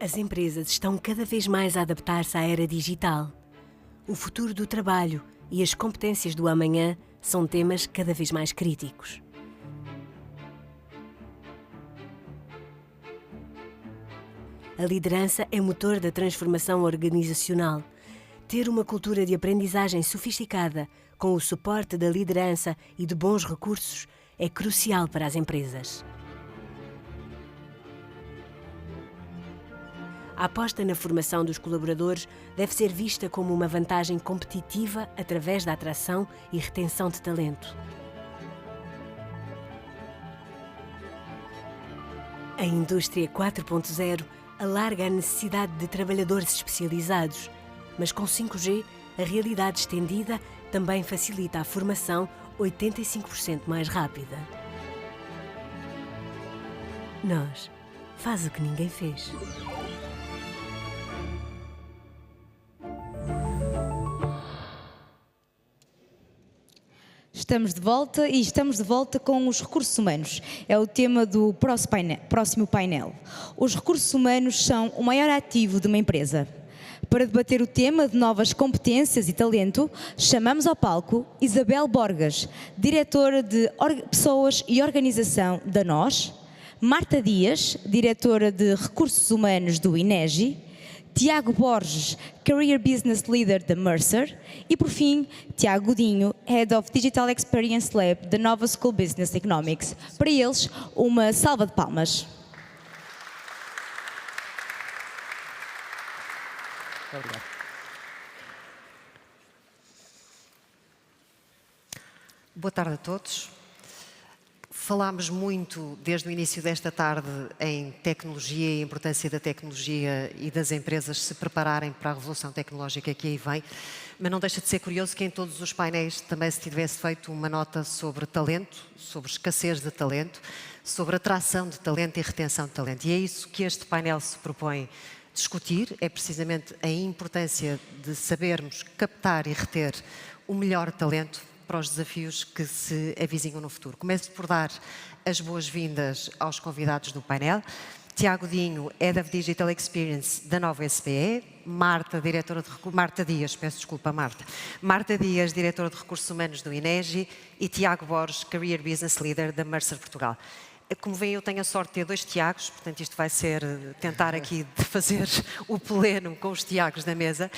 As empresas estão cada vez mais a adaptar-se à era digital. O futuro do trabalho e as competências do amanhã são temas cada vez mais críticos. A liderança é motor da transformação organizacional. Ter uma cultura de aprendizagem sofisticada, com o suporte da liderança e de bons recursos, é crucial para as empresas. A aposta na formação dos colaboradores deve ser vista como uma vantagem competitiva através da atração e retenção de talento. A indústria 4.0 alarga a necessidade de trabalhadores especializados, mas com 5G, a realidade estendida também facilita a formação 85% mais rápida. Nós, faz o que ninguém fez. Estamos de volta e estamos de volta com os recursos humanos. É o tema do próximo painel. Os recursos humanos são o maior ativo de uma empresa. Para debater o tema de novas competências e talento, chamamos ao palco Isabel Borgas, diretora de Pessoas e Organização da NOS, Marta Dias, diretora de Recursos Humanos do INEGI, Tiago Borges, Career Business Leader da Mercer e, por fim, Tiago Godinho, Head of Digital Experience Lab da Nova School Business Economics. Para eles, uma salva de palmas. Obrigado. Boa tarde a todos. Falámos muito desde o início desta tarde em tecnologia e a importância da tecnologia e das empresas se prepararem para a revolução tecnológica que aí vem, mas não deixa de ser curioso que em todos os painéis também se tivesse feito uma nota sobre talento, sobre escassez de talento, sobre atração de talento e retenção de talento. E é isso que este painel se propõe discutir, é precisamente a importância de sabermos captar e reter o melhor talento para os desafios que se avizinham no futuro. Começo por dar as boas-vindas aos convidados do painel. Tiago Dinho, Head of Digital Experience da Nova SBE, Marta Dias, peço desculpa, Marta Dias, diretora de Recursos Humanos do INEGI e Tiago Borges, Career Business Leader da Mercer Portugal. Como veem, eu tenho a sorte de ter 2 Tiagos, portanto isto vai ser tentar aqui de fazer o pleno com os Tiagos da mesa.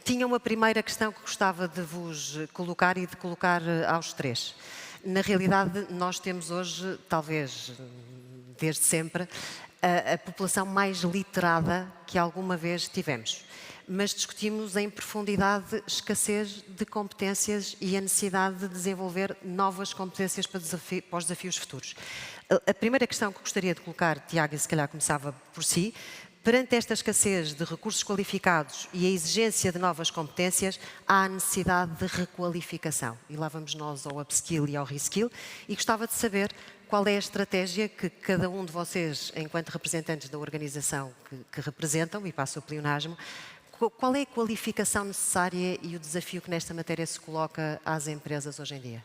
Tinha uma primeira questão que gostava de vos colocar e de colocar aos 3. Na realidade, nós temos hoje, talvez desde sempre, a população mais literada que alguma vez tivemos. Mas discutimos em profundidade escassez de competências e a necessidade de desenvolver novas competências para os desafios futuros. A primeira questão que gostaria de colocar, Tiago, e se calhar começava por si, perante esta escassez de recursos qualificados e a exigência de novas competências, há a necessidade de requalificação. E lá vamos nós ao upskill e ao reskill. E gostava de saber qual é a estratégia que cada um de vocês, enquanto representantes da organização que representam, e passo o pleonasmo, qual é a qualificação necessária e o desafio que nesta matéria se coloca às empresas hoje em dia?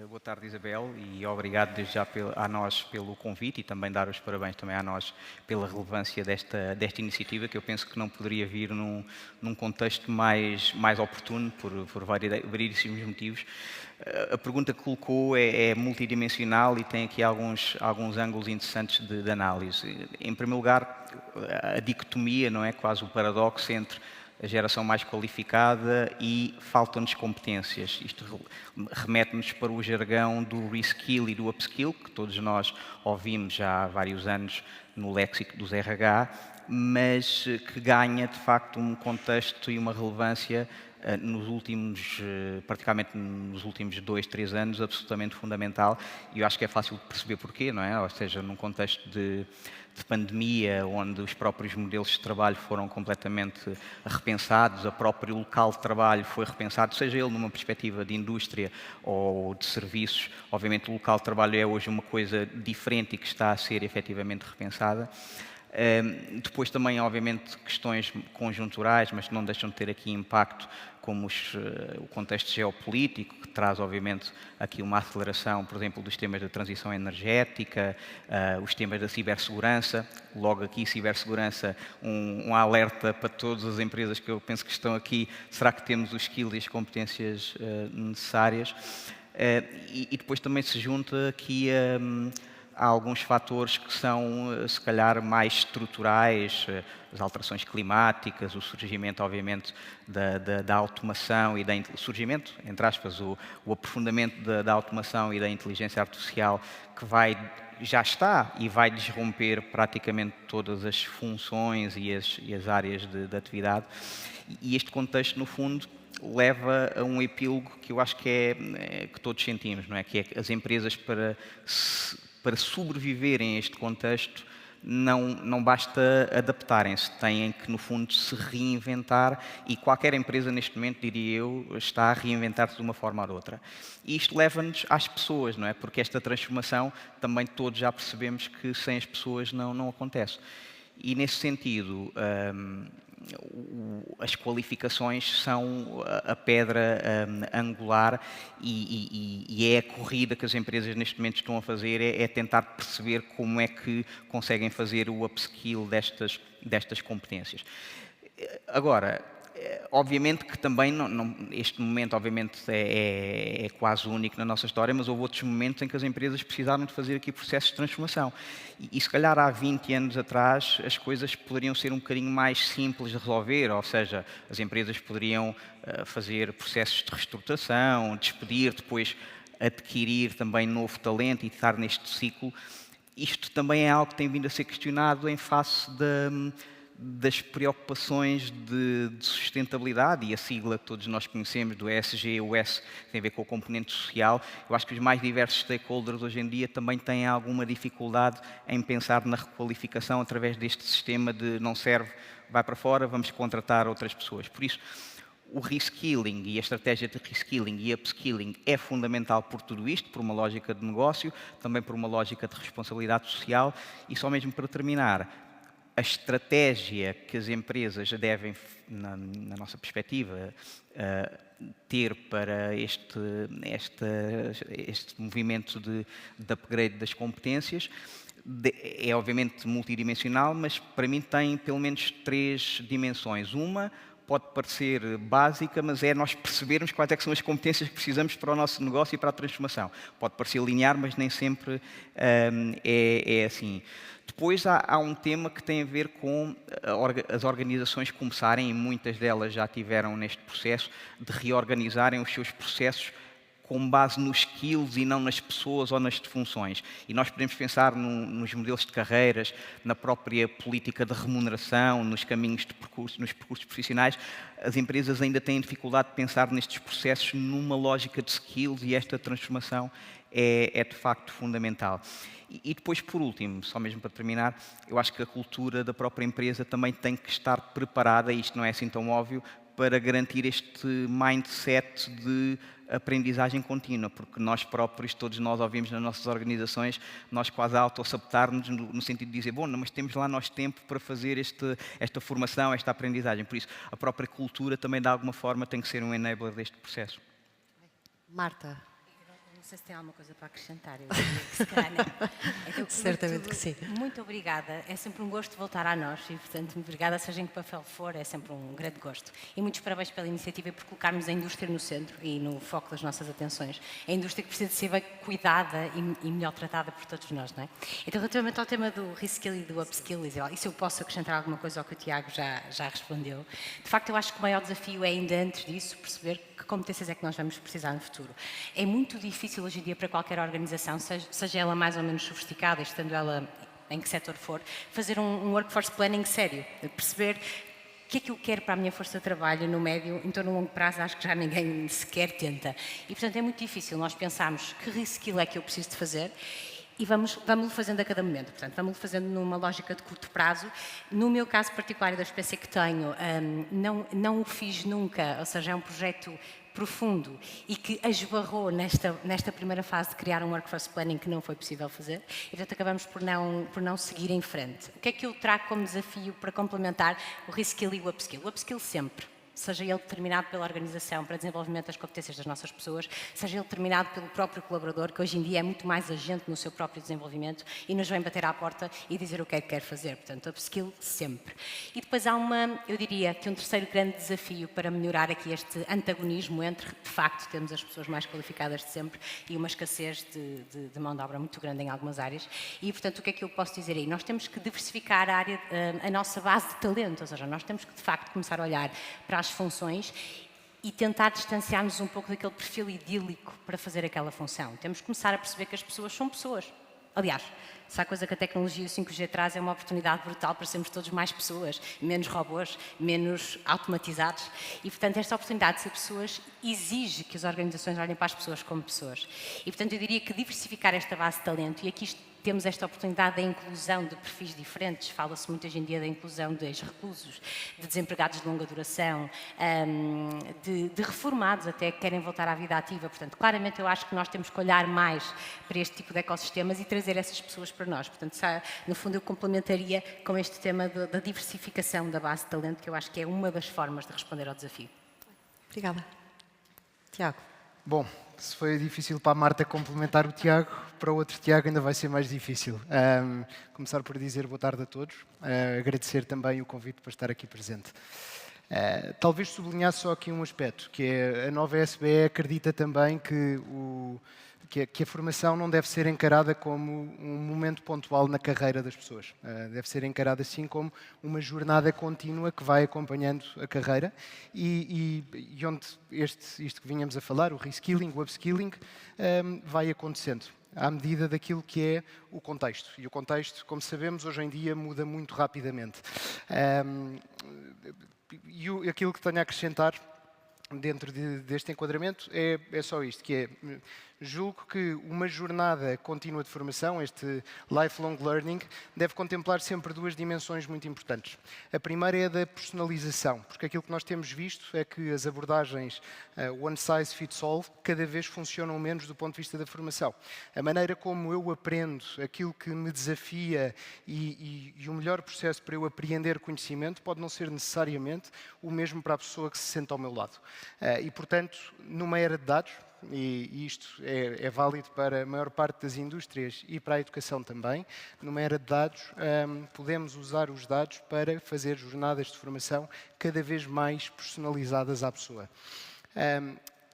Boa tarde, Isabel, e obrigado desde já a nós pelo convite e também dar os parabéns também a nós pela relevância desta iniciativa, que eu penso que não poderia vir num contexto mais oportuno por variedíssimos motivos. A pergunta que colocou é multidimensional e tem aqui alguns ângulos interessantes de análise. Em primeiro lugar, a dicotomia, não é, quase o paradoxo entre a geração mais qualificada e faltam-nos competências. Isto remete-nos para o jargão do reskill e do upskill, que todos nós ouvimos já há vários anos no léxico dos RH, mas que ganha, de facto, um contexto e uma relevância praticamente nos últimos 2, 3 anos, absolutamente fundamental. E eu acho que é fácil de perceber porquê, não é? Ou seja, num contexto de pandemia, onde os próprios modelos de trabalho foram completamente repensados, o próprio local de trabalho foi repensado, seja ele numa perspectiva de indústria ou de serviços. Obviamente o local de trabalho é hoje uma coisa diferente e que está a ser efetivamente repensada. Depois também, obviamente, questões conjunturais, mas que não deixam de ter aqui impacto, como o contexto geopolítico, que traz, obviamente, aqui uma aceleração, por exemplo, dos temas da transição energética, os temas da cibersegurança. Logo aqui, cibersegurança, um alerta para todas as empresas que eu penso que estão aqui. Será que temos os skills e as competências necessárias? E depois também se junta aqui há alguns fatores que são, se calhar, mais estruturais, as alterações climáticas, o surgimento, obviamente, da automação e surgimento, entre aspas, o aprofundamento da automação e da inteligência artificial, que já está e vai desromper praticamente todas as funções e as áreas de atividade. E este contexto, no fundo, leva a um epílogo que eu acho que que todos sentimos, não é? Que é as empresas, para sobreviverem a este contexto, não basta adaptarem-se, têm que, no fundo, se reinventar, e qualquer empresa neste momento, diria eu, está a reinventar-se de uma forma ou de outra. E isto leva-nos às pessoas, não é? Porque esta transformação, também todos já percebemos que sem as pessoas não acontece. E, nesse sentido, as qualificações são a pedra angular, e é a corrida que as empresas neste momento estão a fazer, é tentar perceber como é que conseguem fazer o upskill destas competências. Agora, obviamente que também, este momento obviamente é quase único na nossa história, mas houve outros momentos em que as empresas precisaram de fazer aqui processos de transformação. E se calhar há 20 anos atrás as coisas poderiam ser um bocadinho mais simples de resolver, ou seja, as empresas poderiam fazer processos de reestruturação, despedir, depois adquirir também novo talento e estar neste ciclo. Isto também é algo que tem vindo a ser questionado em face das preocupações de sustentabilidade, e a sigla que todos nós conhecemos do ESG, o S tem a ver com o componente social. Eu acho que os mais diversos stakeholders hoje em dia também têm alguma dificuldade em pensar na requalificação através deste sistema de não serve, vai para fora, vamos contratar outras pessoas. Por isso, o reskilling e a estratégia de reskilling e upskilling é fundamental por tudo isto, por uma lógica de negócio, também por uma lógica de responsabilidade social. E só mesmo para terminar, a estratégia que as empresas devem, na nossa perspectiva, ter para este movimento de upgrade das competências é obviamente multidimensional, mas para mim tem pelo menos 3 dimensões. Uma pode parecer básica, mas é nós percebermos quais é que são as competências que precisamos para o nosso negócio e para a transformação. Pode parecer linear, mas nem sempre é assim. Depois há um tema que tem a ver com as organizações começarem, e muitas delas já tiveram neste processo, de reorganizarem os seus processos com base nos skills e não nas pessoas ou nas funções. E nós podemos pensar nos modelos de carreiras, na própria política de remuneração, nos caminhos de percurso, nos percursos profissionais. As empresas ainda têm dificuldade de pensar nestes processos numa lógica de skills, e esta transformação é de facto fundamental. E depois, por último, só mesmo para terminar, eu acho que a cultura da própria empresa também tem que estar preparada, e isto não é assim tão óbvio, para garantir este mindset de aprendizagem contínua, porque nós próprios, todos nós ouvimos nas nossas organizações, nós quase auto-sabotar-nos no sentido de dizer, bom, mas temos lá nós tempo para fazer esta formação, esta aprendizagem. Por isso, a própria cultura também, de alguma forma, tem que ser um enabler deste processo. Marta. Não sei se tem alguma coisa para acrescentar. Eu diria que se calhar não. Então, Certamente que sim. Muito obrigada. É sempre um gosto voltar a nós e, portanto, obrigada, seja em que papel for, é sempre um grande gosto. E muitos parabéns pela iniciativa e por colocarmos a indústria no centro e no foco das nossas atenções. A indústria que precisa de ser bem cuidada e melhor tratada por todos nós, não é? Então, relativamente ao tema do reskill e do upskill, e se eu posso acrescentar alguma coisa ao que o Tiago já respondeu, de facto, eu acho que o maior desafio é, ainda antes disso, perceber que competências é que nós vamos precisar no futuro. É muito difícil hoje em dia para qualquer organização, seja ela mais ou menos sofisticada, estando ela em que setor for, fazer um workforce planning sério, perceber o que é que eu quero para a minha força de trabalho no médio, então no longo prazo acho que já ninguém sequer tenta. E portanto é muito difícil nós pensarmos que reskill é que eu preciso de fazer e vamos-lo fazendo a cada momento. Portanto, vamos-lo fazendo numa lógica de curto prazo. No meu caso particular e da experiência que tenho, não o fiz nunca, ou seja, é um projeto profundo e que esbarrou nesta primeira fase de criar um workforce planning que não foi possível fazer, e portanto acabamos por não seguir em frente. O que é que eu trago como desafio para complementar o reskill e o upskill? O upskill sempre, seja ele determinado pela organização para desenvolvimento das competências das nossas pessoas, seja ele determinado pelo próprio colaborador, que hoje em dia é muito mais agente no seu próprio desenvolvimento e nos vem bater à porta e dizer o que é que quer fazer. Portanto, upskill sempre. E depois há eu diria que um terceiro grande desafio para melhorar aqui este antagonismo entre, de facto, termos as pessoas mais qualificadas de sempre e uma escassez de mão de obra muito grande em algumas áreas. E, portanto, o que é que eu posso dizer aí? Nós temos que diversificar a nossa base de talento, ou seja, nós temos que, de facto, começar a olhar para as funções e tentar distanciar-nos um pouco daquele perfil idílico para fazer aquela função. Temos que começar a perceber que as pessoas são pessoas. Aliás, se há coisa que a tecnologia e o 5G traz é uma oportunidade brutal para sermos todos mais pessoas, menos robôs, menos automatizados. E, portanto, esta oportunidade de ser pessoas exige que as organizações olhem para as pessoas como pessoas. E, portanto, eu diria que diversificar esta base de talento, e aqui temos esta oportunidade da inclusão de perfis diferentes. Fala-se muito hoje em dia da inclusão de ex-reclusos, de desempregados de longa duração, de reformados até que querem voltar à vida ativa. Portanto, claramente eu acho que nós temos que olhar mais para este tipo de ecossistemas e trazer essas pessoas para nós. Portanto, no fundo eu complementaria com este tema da diversificação da base de talento, que eu acho que é uma das formas de responder ao desafio. Obrigada. Tiago. Bom, se foi difícil para a Marta complementar o Tiago, para o outro Tiago ainda vai ser mais difícil. Começar por dizer boa tarde a todos, agradecer também o convite para estar aqui presente. Talvez sublinhar só aqui um aspecto, que é a nova SBE acredita também que a formação não deve ser encarada como um momento pontual na carreira das pessoas. Deve ser encarada assim como uma jornada contínua que vai acompanhando a carreira e onde isto que vinhamos a falar, o reskilling, o upskilling, vai acontecendo à medida daquilo que é o contexto. E o contexto, como sabemos, hoje em dia muda muito rapidamente. E aquilo que tenho a acrescentar dentro deste enquadramento é só isto, que é, julgo que uma jornada contínua de formação, este lifelong learning, deve contemplar sempre duas dimensões muito importantes. A primeira é a da personalização, porque aquilo que nós temos visto é que as abordagens one size fits all cada vez funcionam menos do ponto de vista da formação. A maneira como eu aprendo, aquilo que me desafia e o melhor processo para eu apreender conhecimento pode não ser necessariamente o mesmo para a pessoa que se senta ao meu lado. E, portanto, numa era de dados, e isto é válido para a maior parte das indústrias e para a educação também, numa era de dados, podemos usar os dados para fazer jornadas de formação cada vez mais personalizadas à pessoa.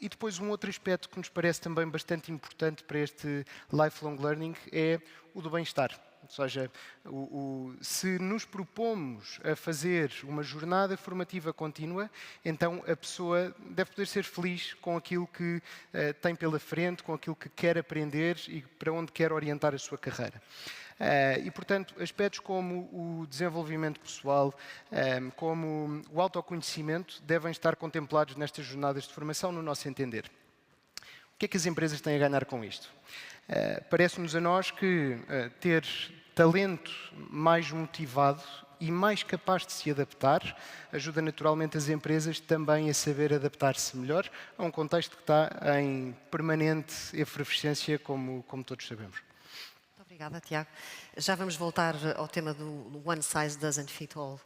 E depois um outro aspecto que nos parece também bastante importante para este lifelong learning é o do bem-estar. Ou seja, se nos propomos a fazer uma jornada formativa contínua, então a pessoa deve poder ser feliz com aquilo que tem pela frente, com aquilo que quer aprender e para onde quer orientar a sua carreira. E, portanto, aspectos como o desenvolvimento pessoal, como o autoconhecimento, devem estar contemplados nestas jornadas de formação, no nosso entender. O que é que as empresas têm a ganhar com isto? Parece-nos a nós que ter talento mais motivado e mais capaz de se adaptar ajuda naturalmente as empresas também a saber adaptar-se melhor a um contexto que está em permanente efervescência, como todos sabemos. Muito obrigada, Tiago. Já vamos voltar ao tema do one size doesn't fit all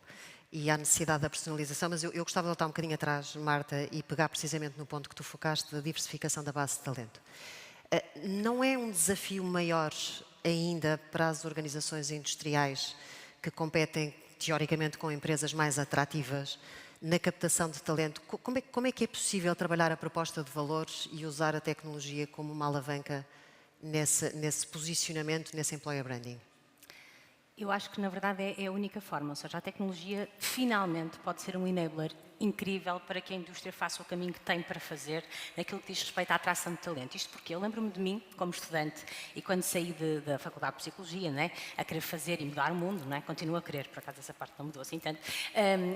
e à necessidade da personalização, mas eu gostava de voltar um bocadinho atrás, Marta, e pegar precisamente no ponto que tu focaste da diversificação da base de talento. Não é um desafio maior ainda para as organizações industriais que competem, teoricamente, com empresas mais atrativas na captação de talento? Como é que é possível trabalhar a proposta de valores e usar a tecnologia como uma alavanca nesse posicionamento, nesse employer branding? Eu acho que, na verdade, é a única forma. Ou seja, a tecnologia finalmente pode ser um enabler incrível para que a indústria faça o caminho que tem para fazer naquilo que diz respeito à atração de talento. Isto porque eu lembro-me de mim, como estudante, e quando saí da Faculdade de Psicologia, né, a querer fazer e mudar o mundo, né, continuo a querer, por acaso essa parte não mudou assim tanto,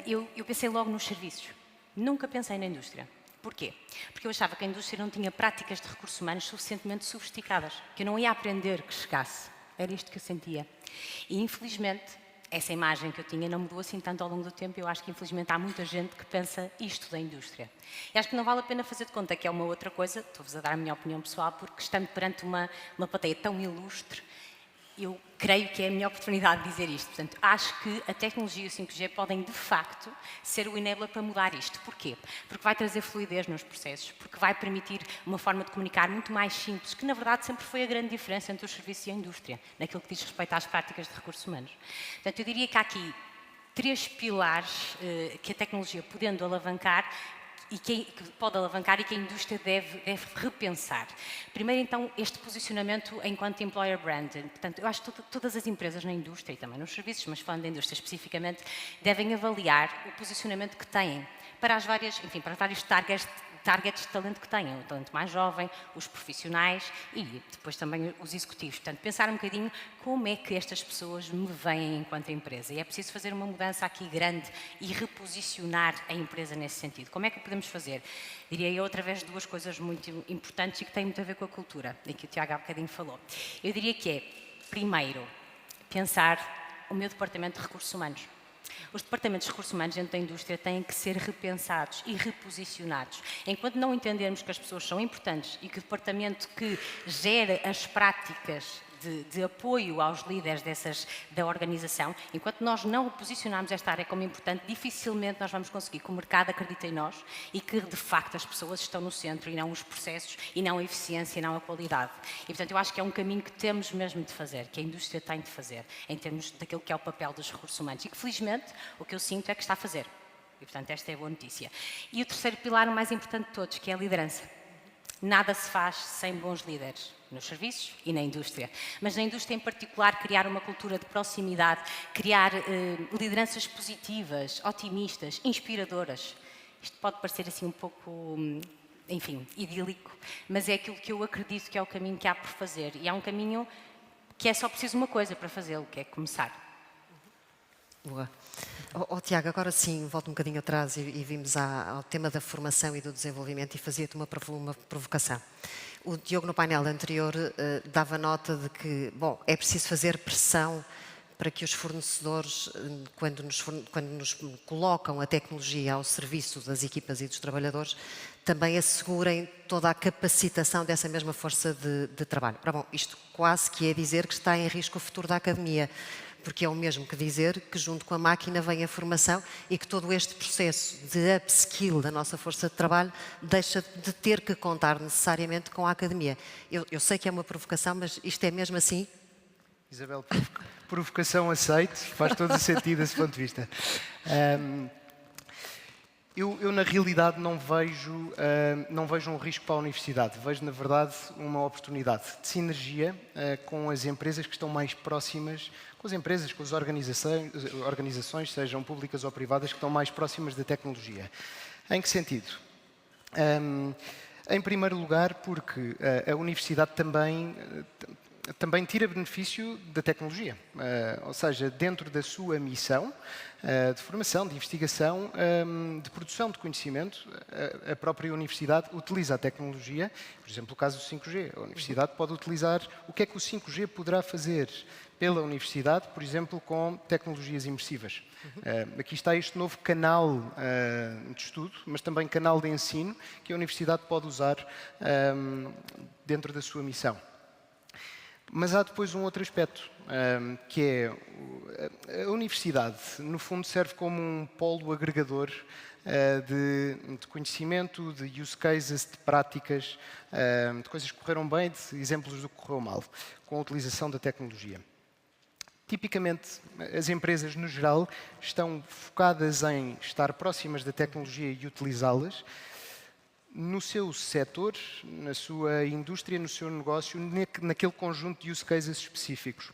eu pensei logo nos serviços. Nunca pensei na indústria. Porquê? Porque eu achava que a indústria não tinha práticas de recursos humanos suficientemente sofisticadas, que eu não ia aprender que chegasse. Era isto que eu sentia. E, infelizmente, essa imagem que eu tinha não mudou assim tanto ao longo do tempo. Eu acho que, infelizmente, há muita gente que pensa isto da indústria. E acho que não vale a pena fazer de conta que é uma outra coisa. Estou-vos a dar a minha opinião pessoal, porque estando perante uma plateia tão ilustre, eu creio que é a minha oportunidade de dizer isto. Portanto, acho que a tecnologia e o 5G podem, de facto, ser o enabler para mudar isto. Porquê? Porque vai trazer fluidez nos processos, porque vai permitir uma forma de comunicar muito mais simples, que, na verdade, sempre foi a grande diferença entre os serviços e a indústria, naquilo que diz respeito às práticas de recursos humanos. Portanto, eu diria que há aqui 3 pilares que a tecnologia, podendo alavancar, e que pode alavancar e que a indústria deve repensar. Primeiro, então, este posicionamento enquanto employer brand. Portanto, eu acho que todas as empresas na indústria e também nos serviços, mas falando da indústria especificamente, devem avaliar o posicionamento que têm para as várias, enfim, para os vários targets de talento que têm, o talento mais jovem, os profissionais e depois também os executivos. Portanto, pensar um bocadinho como é que estas pessoas me veem enquanto empresa. E é preciso fazer uma mudança aqui grande e reposicionar a empresa nesse sentido. Como é que o podemos fazer? Diria eu, através de 2 coisas muito importantes e que têm muito a ver com a cultura, e que o Tiago há bocadinho falou. Eu diria que é, primeiro, pensar o meu departamento de recursos humanos. Os departamentos de recursos humanos dentro da indústria têm que ser repensados e reposicionados. Enquanto não entendermos que as pessoas são importantes e que o departamento que gera as práticas de apoio aos líderes da organização, enquanto nós não posicionarmos esta área como importante, dificilmente nós vamos conseguir que o mercado acredite em nós e que, de facto, as pessoas estão no centro e não os processos, e não a eficiência, e não a qualidade. E, portanto, eu acho que é um caminho que temos mesmo de fazer, que a indústria tem de fazer, em termos daquilo que é o papel dos recursos humanos. E que, felizmente, o que eu sinto é que está a fazer. E, portanto, esta é a boa notícia. E o terceiro pilar, o mais importante de todos, que é a liderança. Nada se faz sem bons líderes, nos serviços e na indústria. Mas na indústria em particular, criar uma cultura de proximidade, criar lideranças positivas, otimistas, inspiradoras. Isto pode parecer assim um pouco, enfim, idílico, mas é aquilo que eu acredito que é o caminho que há por fazer. E é um caminho que é só preciso uma coisa para fazê-lo, que é começar. Boa. Tiago, agora sim, volto um bocadinho atrás e vimos ao tema da formação e do desenvolvimento e fazia-te uma provocação. O Diogo, no painel anterior, dava nota de que, bom, é preciso fazer pressão para que os fornecedores, quando nos colocam a tecnologia ao serviço das equipas e dos trabalhadores, também assegurem toda a capacitação dessa mesma força de trabalho. Ora, bom, isto quase que é dizer que está em risco o futuro da academia, porque é o mesmo que dizer que junto com a máquina vem a formação e que todo este processo de upskill da nossa força de trabalho deixa de ter que contar necessariamente com a academia. Eu sei que é uma provocação, mas isto é mesmo assim? Isabel, provocação aceite, faz todo o sentido desse ponto de vista. Eu na realidade, não vejo um risco para a universidade. Vejo, na verdade, uma oportunidade de sinergia com as empresas que estão mais próximas, com as empresas, com as organizações, sejam públicas ou privadas, que estão mais próximas da tecnologia. Em que sentido? Em primeiro lugar, porque a universidade também tira benefício da tecnologia, ou seja, dentro da sua missão de formação, de investigação, de produção de conhecimento, a própria universidade utiliza a tecnologia, por exemplo, o caso do 5G. A universidade pode utilizar o que é que o 5G poderá fazer pela universidade, por exemplo, com tecnologias imersivas. Aqui está este novo canal de estudo, mas também canal de ensino, que a universidade pode usar dentro da sua missão. Mas há depois um outro aspecto, que é a universidade, no fundo, serve como um polo agregador de conhecimento, de use cases, de práticas, de coisas que correram bem, de exemplos do que correu mal, com a utilização da tecnologia. Tipicamente, as empresas, no geral, estão focadas em estar próximas da tecnologia e utilizá-las no seu setor, na sua indústria, no seu negócio, naquele conjunto de use cases específicos.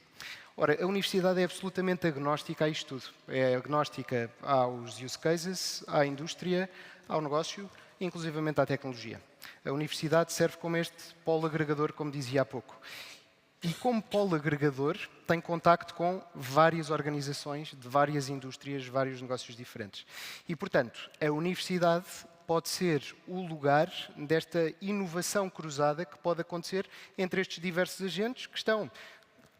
Ora, a universidade é absolutamente agnóstica a isto tudo. É agnóstica aos use cases, à indústria, ao negócio, inclusivamente à tecnologia. A universidade serve como este polo agregador, como dizia há pouco. E como polo agregador, tem contacto com várias organizações, de várias indústrias, vários negócios diferentes. E, portanto, a universidade pode ser o lugar desta inovação cruzada que pode acontecer entre estes diversos agentes que estão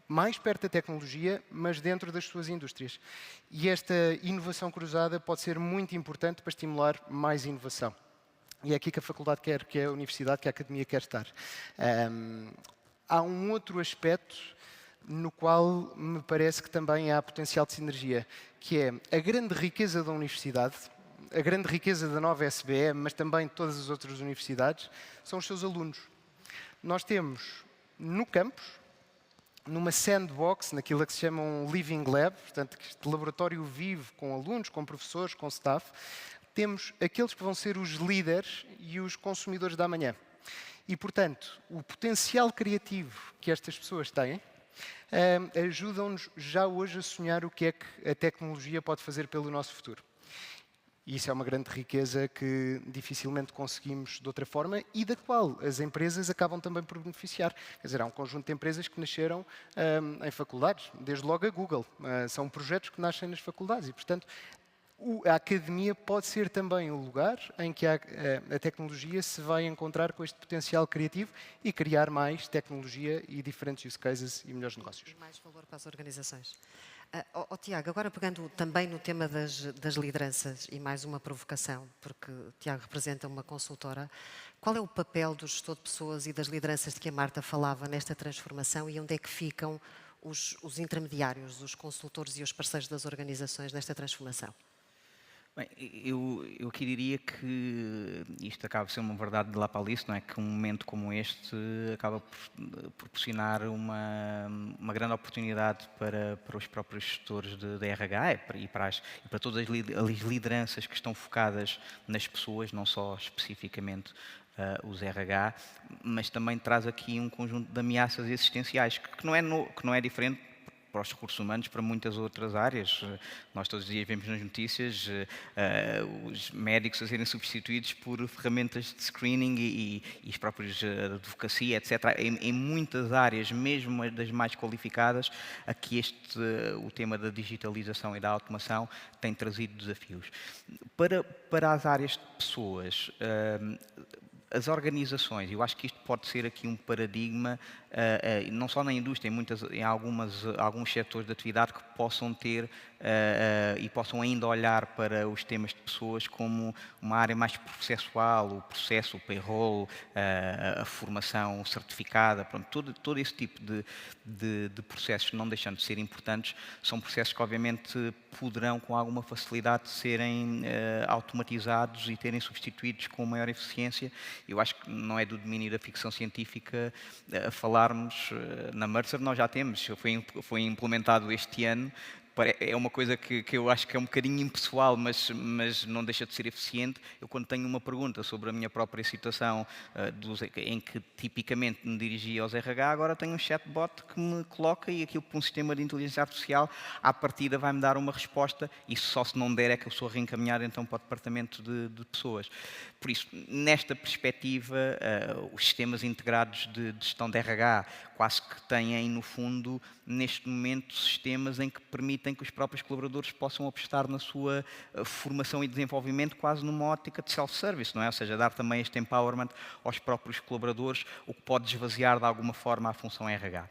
mais perto da tecnologia, mas dentro das suas indústrias. E esta inovação cruzada pode ser muito importante para estimular mais inovação. E é aqui que a faculdade quer, que a universidade, que a academia quer estar. Há um outro aspecto no qual me parece que também há potencial de sinergia, que é a grande riqueza da universidade, a grande riqueza da nova SBE, mas também de todas as outras universidades, são os seus alunos. Nós temos no campus, numa sandbox, naquilo que se chama um living lab, portanto, este laboratório vivo com alunos, com professores, com staff, temos aqueles que vão ser os líderes e os consumidores da amanhã. E, portanto, o potencial criativo que estas pessoas têm ajudam-nos já hoje a sonhar o que é que a tecnologia pode fazer pelo nosso futuro. E isso é uma grande riqueza que dificilmente conseguimos de outra forma e da qual as empresas acabam também por beneficiar. Quer dizer, há um conjunto de empresas que nasceram em faculdades, desde logo a Google. São projetos que nascem nas faculdades e, portanto, a academia pode ser também o lugar em que a tecnologia se vai encontrar com este potencial criativo e criar mais tecnologia e diferentes use cases e melhores negócios. E mais valor para as organizações. Tiago, agora pegando também no tema das lideranças e mais uma provocação, porque o Tiago representa uma consultora, qual é o papel do gestor de pessoas e das lideranças de que a Marta falava nesta transformação e onde é que ficam os intermediários, os consultores e os parceiros das organizações nesta transformação? Bem, eu aqui diria que isto acaba por ser uma verdade de lá para ali, não é? Que um momento como este acaba por proporcionar uma grande oportunidade para os próprios gestores de RH e para todas as lideranças que estão focadas nas pessoas, não só especificamente os RH, mas também traz aqui um conjunto de ameaças existenciais que não é diferente para os recursos humanos, para muitas outras áreas. Nós todos os dias vemos nas notícias os médicos a serem substituídos por ferramentas de screening e os próprios advocacia, etc. Em muitas áreas, mesmo das mais qualificadas, aqui o tema da digitalização e da automação tem trazido desafios. Para as áreas de pessoas, as organizações, eu acho que isto pode ser aqui um paradigma, não só na indústria, em alguns setores de atividade que possam ter e possam ainda olhar para os temas de pessoas como uma área mais processual, o processo, o payroll, a formação certificada, pronto, todo esse tipo de processos, não deixando de ser importantes, são processos que obviamente poderão com alguma facilidade serem automatizados e terem substituídos com maior eficiência. Eu acho que não é do domínio da ficção científica a falarmos, na Mercer nós já temos, foi implementado este ano. É uma coisa que eu acho que é um bocadinho impessoal, mas não deixa de ser eficiente. Eu, quando tenho uma pergunta sobre a minha própria situação, em que tipicamente me dirigia aos RH, agora tenho um chatbot que me coloca e aquilo por um sistema de inteligência artificial, à partida vai-me dar uma resposta e só se não der é que eu sou reencaminhado então para o departamento de pessoas. Por isso, nesta perspectiva, os sistemas integrados de gestão de RH quase que têm, no fundo, neste momento, sistemas em que permitem que os próprios colaboradores possam apostar na sua formação e desenvolvimento quase numa ótica de self-service, não é? Ou seja, dar também este empowerment aos próprios colaboradores, o que pode esvaziar de alguma forma a função RH.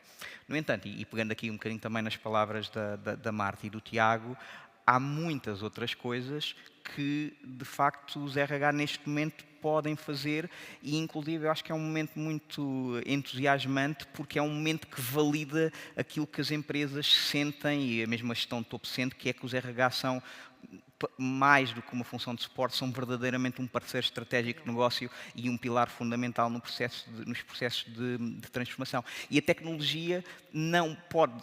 No entanto, e pegando aqui um bocadinho também nas palavras da Marta e do Tiago, há muitas outras coisas que, de facto, os RH neste momento podem fazer e, inclusive, eu acho que é um momento muito entusiasmante porque é um momento que valida aquilo que as empresas sentem e a mesma gestão de topo sente, que é que os RH são mais do que uma função de suporte, são verdadeiramente um parceiro estratégico de negócio e um pilar fundamental nos processos de transformação. E a tecnologia não pode,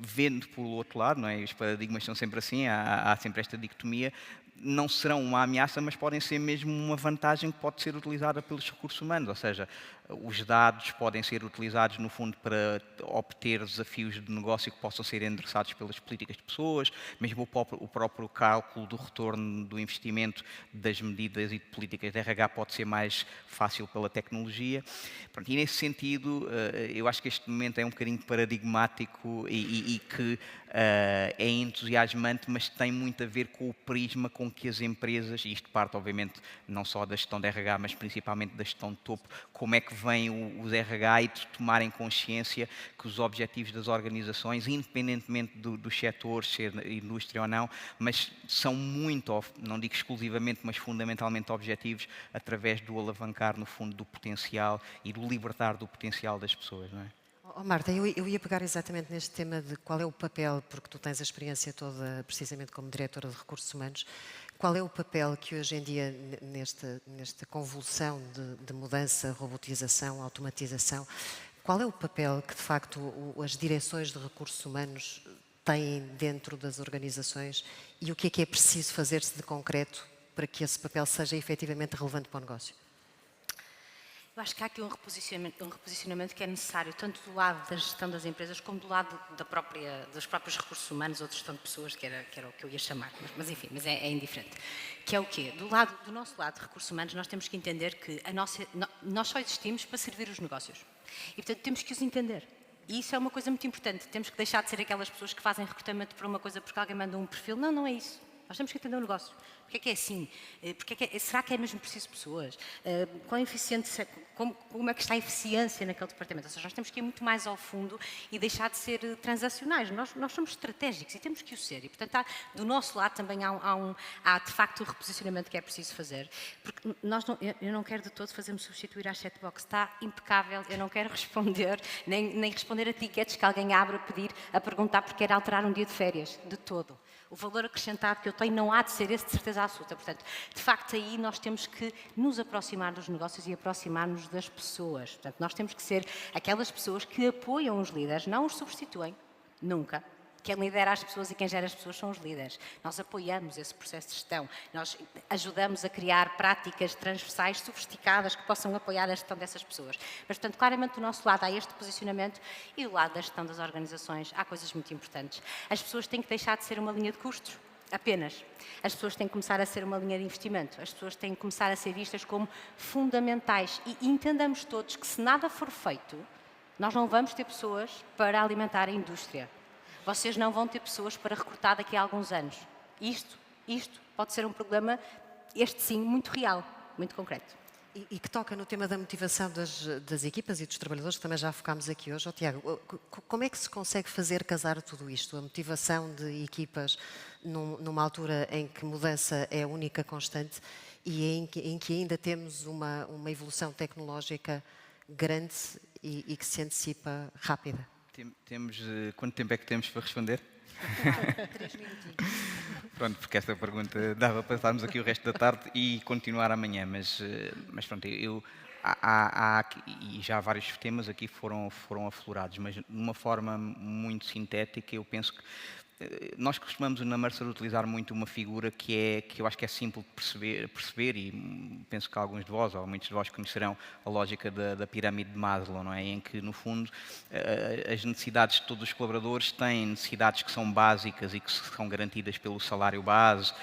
vendo pelo outro lado, não é? Os paradigmas são sempre assim, há sempre esta dicotomia, não serão uma ameaça, mas podem ser mesmo uma vantagem que pode ser utilizada pelos recursos humanos, ou seja, os dados podem ser utilizados, no fundo, para obter desafios de negócio que possam ser endereçados pelas políticas de pessoas, mesmo o próprio cálculo do retorno do investimento das medidas e de políticas de RH pode ser mais fácil pela tecnologia. Pronto, e nesse sentido, eu acho que este momento é um bocadinho paradigmático e que é entusiasmante, mas tem muito a ver com o prisma com que as empresas, e isto parte obviamente não só da gestão de RH, mas principalmente da gestão de topo, como é que vêm os RH e de tomarem consciência que os objetivos das organizações, independentemente dos setores, ser indústria ou não, mas são muito, não digo exclusivamente, mas fundamentalmente objetivos através do alavancar, no fundo, do potencial e do libertar do potencial das pessoas, não é? Oh, Marta, eu ia pegar exatamente neste tema de qual é o papel, porque tu tens a experiência toda precisamente como diretora de recursos humanos, qual é o papel que hoje em dia, nesta convulsão de mudança, robotização, automatização, qual é o papel que de facto as direções de recursos humanos têm dentro das organizações e o que é preciso fazer-se de concreto para que esse papel seja efetivamente relevante para o negócio? Eu acho que há aqui um reposicionamento que é necessário, tanto do lado da gestão das empresas, como do lado dos próprios recursos humanos ou de gestão de pessoas, que era o que eu ia chamar, mas enfim, é indiferente. Que é o quê? Do nosso lado de recursos humanos, nós temos que entender que nós só existimos para servir os negócios. E, portanto, temos que os entender. E isso é uma coisa muito importante. Temos que deixar de ser aquelas pessoas que fazem recrutamento para uma coisa porque alguém manda um perfil. Não, não é isso. Nós temos que entender o negócio. Porquê é assim? Será que é mesmo preciso pessoas? Quão eficiente, como é que está a eficiência naquele departamento? Ou seja, nós temos que ir muito mais ao fundo e deixar de ser transacionais. Nós somos estratégicos e temos que o ser. E, portanto, do nosso lado também há de facto o reposicionamento que é preciso fazer. Porque eu não quero de todo fazer-me substituir à chatbox. Está impecável. Eu não quero responder, nem responder a tickets que alguém abre a perguntar porque quer alterar um dia de férias. De todo. O valor acrescentado que eu tenho não há de ser esse de certeza absoluta. Portanto, de facto, aí nós temos que nos aproximar dos negócios e aproximar-nos das pessoas. Portanto, nós temos que ser aquelas pessoas que apoiam os líderes, não os substituem, nunca. Quem lidera as pessoas e quem gera as pessoas são os líderes. Nós apoiamos esse processo de gestão. Nós ajudamos a criar práticas transversais sofisticadas que possam apoiar a gestão dessas pessoas. Mas, portanto, claramente do nosso lado há este posicionamento e do lado da gestão das organizações há coisas muito importantes. As pessoas têm que deixar de ser uma linha de custos. Apenas. As pessoas têm que começar a ser uma linha de investimento. As pessoas têm que começar a ser vistas como fundamentais. E entendamos todos que se nada for feito, nós não vamos ter pessoas para alimentar a indústria. Vocês não vão ter pessoas para recrutar daqui a alguns anos. Isto pode ser um problema, este sim, muito real, muito concreto. E que toca no tema da motivação das equipas e dos trabalhadores, que também já focámos aqui hoje. Tiago, como é que se consegue fazer casar tudo isto? A motivação de equipas numa altura em que mudança é a única constante e em que ainda temos uma evolução tecnológica grande e que se antecipa rápida? Quanto tempo é que temos para responder? 3 minutinhos. Pronto, porque esta pergunta dava para estarmos aqui o resto da tarde e continuar amanhã, mas pronto, e já vários temas aqui foram aflorados, mas de uma forma muito sintética, eu penso que nós costumamos na Mercer utilizar muito uma figura que eu acho que é simples de perceber e penso que alguns de vós, ou muitos de vós conhecerão a lógica da pirâmide de Maslow, não é? Em que, no fundo, as necessidades de todos os colaboradores têm necessidades que são básicas e que são garantidas pelo salário base,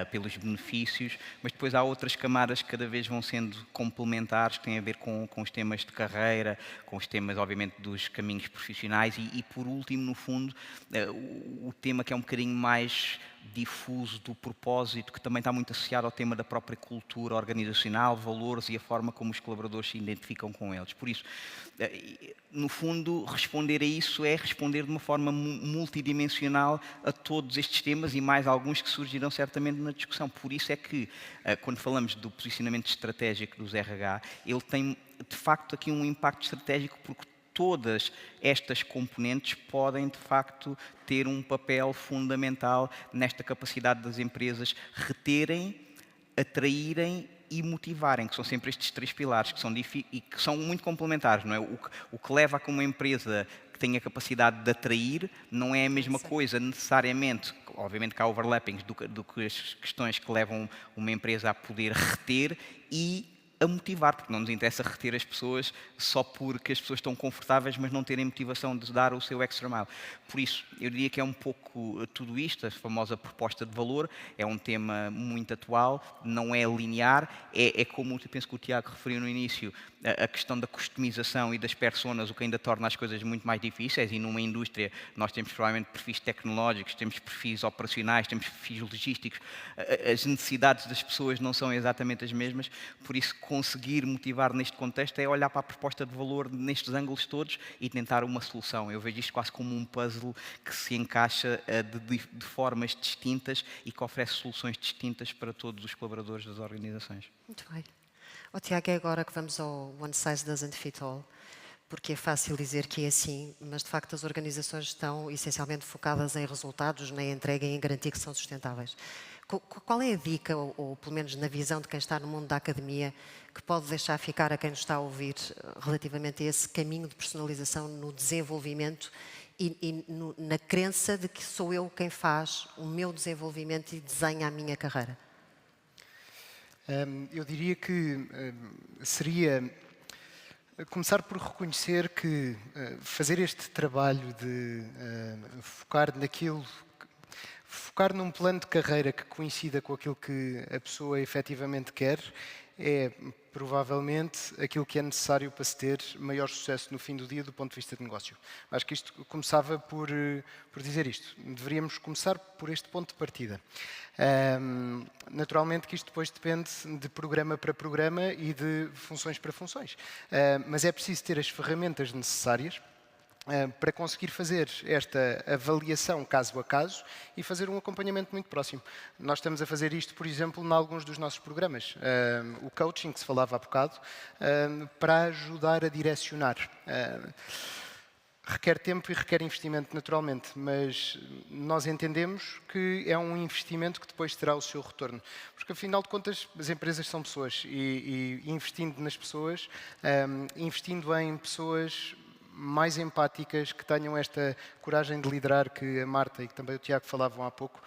pelos benefícios, mas depois há outras camadas que cada vez vão sendo complementares, que têm a ver com os temas de carreira, com os temas, obviamente, dos caminhos profissionais e por último, no fundo, o tema que é um bocadinho mais difuso do propósito, que também está muito associado ao tema da própria cultura organizacional, valores e a forma como os colaboradores se identificam com eles. Por isso, no fundo, responder a isso é responder de uma forma multidimensional a todos estes temas e mais alguns que surgirão certamente na discussão. Por isso é que, quando falamos do posicionamento estratégico dos RH, ele tem, de facto, aqui um impacto estratégico porque todas estas componentes podem, de facto, ter um papel fundamental nesta capacidade das empresas reterem, atraírem e motivarem, que são sempre estes 3 pilares, que são muito complementares, não é? O que leva a que uma empresa que tenha capacidade de atrair não é a mesma coisa necessariamente, obviamente que há overlappings do que as questões que levam uma empresa a poder reter e a motivar, porque não nos interessa reter as pessoas só porque as pessoas estão confortáveis, mas não terem motivação de dar o seu extra mile. Por isso, eu diria que é um pouco tudo isto, a famosa proposta de valor, é um tema muito atual, não é linear, é como eu penso que o Tiago referiu no início, a questão da customização e das personas, o que ainda torna as coisas muito mais difíceis, e numa indústria nós temos provavelmente perfis tecnológicos, temos perfis operacionais, temos perfis logísticos, as necessidades das pessoas não são exatamente as mesmas, por isso conseguir motivar neste contexto é olhar para a proposta de valor nestes ângulos todos e tentar uma solução. Eu vejo isto quase como um puzzle que se encaixa de formas distintas e que oferece soluções distintas para todos os colaboradores das organizações. Muito bem. Tiago, é agora que vamos ao one size doesn't fit all, porque é fácil dizer que é assim, mas de facto as organizações estão essencialmente focadas em resultados, na entrega e em garantir que são sustentáveis. Qual é a dica, ou pelo menos na visão de quem está no mundo da academia, que pode deixar ficar a quem nos está a ouvir relativamente a esse caminho de personalização no desenvolvimento e na crença de que sou eu quem faz o meu desenvolvimento e desenha a minha carreira? Eu diria que seria começar por reconhecer que fazer este trabalho de focar num plano de carreira que coincida com aquilo que a pessoa efetivamente quer é provavelmente aquilo que é necessário para se ter maior sucesso no fim do dia do ponto de vista de negócio. Acho que isto começava por dizer isto. Deveríamos começar por este ponto de partida. Naturalmente que isto depois depende de programa para programa e de funções para funções. Mas é preciso ter as ferramentas necessárias para conseguir fazer esta avaliação caso a caso e fazer um acompanhamento muito próximo. Nós estamos a fazer isto, por exemplo, em alguns dos nossos programas. O coaching, que se falava há bocado, para ajudar a direcionar. Requer tempo e requer investimento, naturalmente, mas nós entendemos que é um investimento que depois terá o seu retorno. Porque, afinal de contas, as empresas são pessoas e investindo nas pessoas, investindo em pessoas mais empáticas, que tenham esta coragem de liderar que a Marta e que também o Tiago falavam há pouco,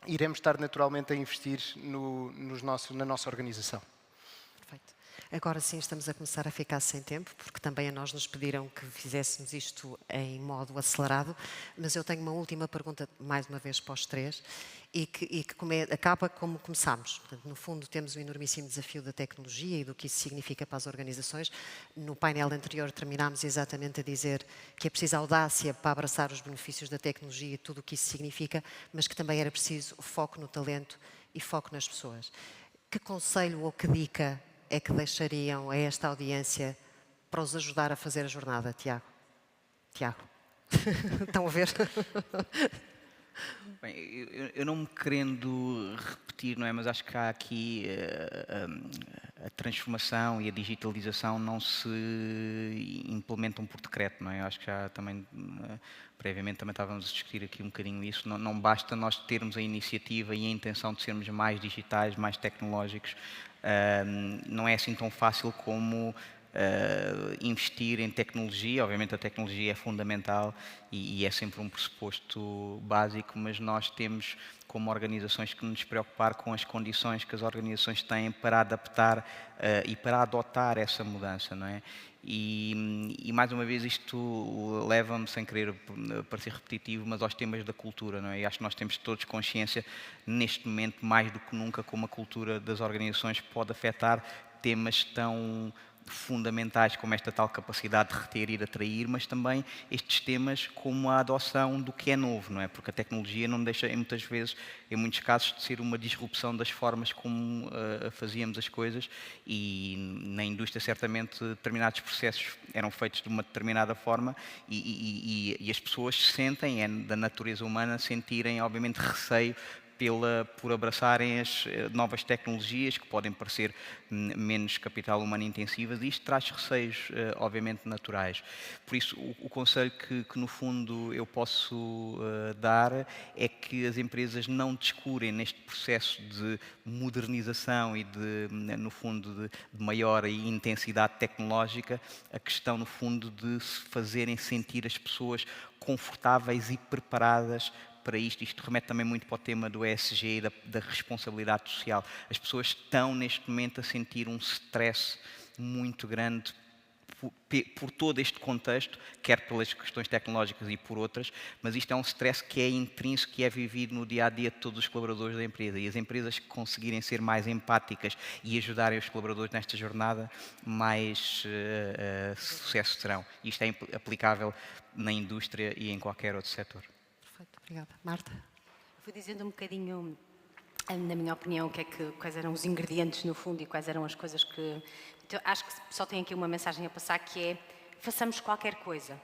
iremos estar naturalmente a investir na nossa organização. Perfeito. Agora sim estamos a começar a ficar sem tempo, porque também a nós nos pediram que fizéssemos isto em modo acelerado, mas eu tenho uma última pergunta, mais uma vez para os três, e que acaba como começámos. Portanto, no fundo, temos o enormíssimo desafio da tecnologia e do que isso significa para as organizações. No painel anterior terminámos exatamente a dizer que é preciso audácia para abraçar os benefícios da tecnologia e tudo o que isso significa, mas que também era preciso foco no talento e foco nas pessoas. Que conselho ou que dica é que deixariam a esta audiência para os ajudar a fazer a jornada, Tiago? Tiago, estão a ver? Bem, eu não me querendo repetir, não é? Mas acho que há aqui a transformação e a digitalização não se implementam por decreto, não é? Eu acho que já também, previamente, também estávamos a discutir aqui um bocadinho isso. Não basta nós termos a iniciativa e a intenção de sermos mais digitais, mais tecnológicos. Não é assim tão fácil como investir em tecnologia. Obviamente a tecnologia é fundamental e é sempre um pressuposto básico, mas nós temos como organizações que nos preocupar com as condições que as organizações têm para adaptar e para adotar essa mudança, não é? E mais uma vez isto leva-me, sem querer parecer repetitivo, mas aos temas da cultura, não é? E acho que nós temos todos consciência neste momento, mais do que nunca, como a cultura das organizações pode afetar temas tão fundamentais como esta tal capacidade de reter e de atrair, mas também estes temas como a adoção do que é novo, não é? Porque a tecnologia não deixa, muitas vezes, em muitos casos, de ser uma disrupção das formas como fazíamos as coisas, e na indústria certamente determinados processos eram feitos de uma determinada forma e as pessoas sentem, é da natureza humana, sentirem obviamente receio por abraçarem as novas tecnologias que podem parecer menos capital humano intensivas, e isto traz receios, obviamente, naturais. Por isso, o conselho que no fundo eu posso dar é que as empresas não descurem neste processo de modernização e no fundo, de maior intensidade tecnológica, a questão, no fundo, de se fazerem sentir as pessoas confortáveis e preparadas para isto. Isto remete também muito para o tema do ESG e da responsabilidade social. As pessoas estão neste momento a sentir um stress muito grande por todo este contexto, quer pelas questões tecnológicas e por outras, mas isto é um stress que é intrínseco, que é vivido no dia-a-dia de todos os colaboradores da empresa. E as empresas que conseguirem ser mais empáticas e ajudarem os colaboradores nesta jornada, mais sucesso terão. Isto é aplicável na indústria e em qualquer outro setor. Perfeito, obrigada. Marta? Fui dizendo um bocadinho, na minha opinião, quais eram os ingredientes no fundo e quais eram as coisas que... Então, acho que só tenho aqui uma mensagem a passar, que é: façamos qualquer coisa.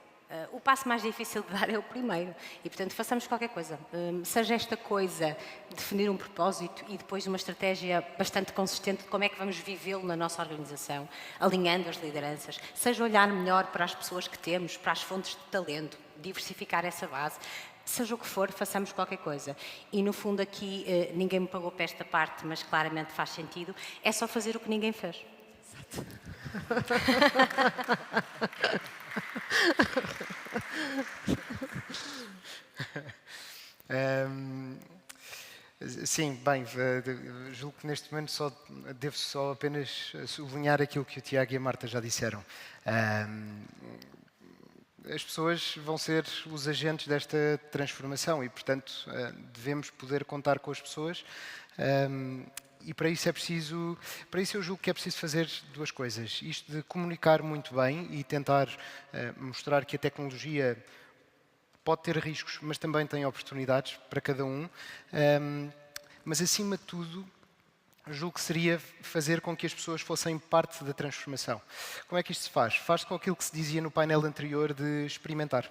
O passo mais difícil de dar é o primeiro e, portanto, façamos qualquer coisa. Seja esta coisa definir um propósito e depois uma estratégia bastante consistente de como é que vamos vivê-lo na nossa organização, alinhando as lideranças. Seja olhar melhor para as pessoas que temos, para as fontes de talento, diversificar essa base. Seja o que for, façamos qualquer coisa. E, no fundo, aqui, ninguém me pagou para esta parte, mas claramente faz sentido, é só fazer o que ninguém fez. Exato. Sim, bem, julgo que neste momento devo só apenas sublinhar aquilo que o Tiago e a Marta já disseram. As pessoas vão ser os agentes desta transformação e, portanto, devemos poder contar com as pessoas. E para isso eu julgo que é preciso fazer duas coisas. Isto de comunicar muito bem e tentar mostrar que a tecnologia pode ter riscos, mas também tem oportunidades para cada um. Mas, acima de tudo, julgo que seria fazer com que as pessoas fossem parte da transformação. Como é que isto se faz? Faz-se com aquilo que se dizia no painel anterior de experimentar.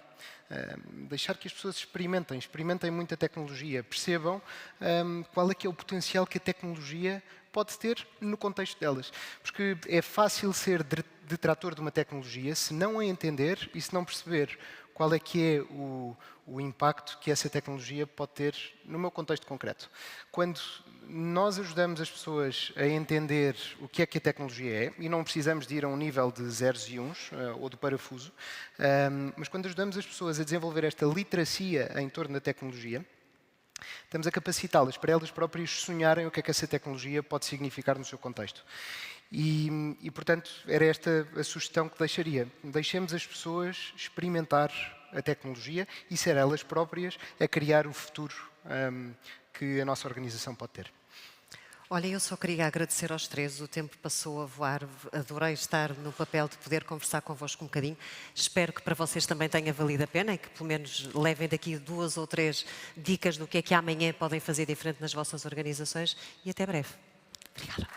Deixar que as pessoas experimentem muita tecnologia, percebam qual é que é o potencial que a tecnologia pode ter no contexto delas. Porque é fácil ser detrator de uma tecnologia se não a entender e se não perceber qual é que é o impacto que essa tecnologia pode ter no meu contexto concreto. Quando nós ajudamos as pessoas a entender o que é que a tecnologia é, e não precisamos de ir a um nível de zeros e uns, ou do parafuso, mas quando ajudamos as pessoas a desenvolver esta literacia em torno da tecnologia, estamos a capacitá-las para elas próprias sonharem o que é que essa tecnologia pode significar no seu contexto. E, portanto, era esta a sugestão que deixaria. Deixemos as pessoas experimentar a tecnologia e ser elas próprias a criar o futuro que a nossa organização pode ter. Olha, eu só queria agradecer aos três, o tempo passou a voar, adorei estar no papel de poder conversar convosco um bocadinho. Espero que para vocês também tenha valido a pena e que pelo menos levem daqui 2 ou 3 dicas do que é que amanhã podem fazer diferente nas vossas organizações e até breve. Obrigada.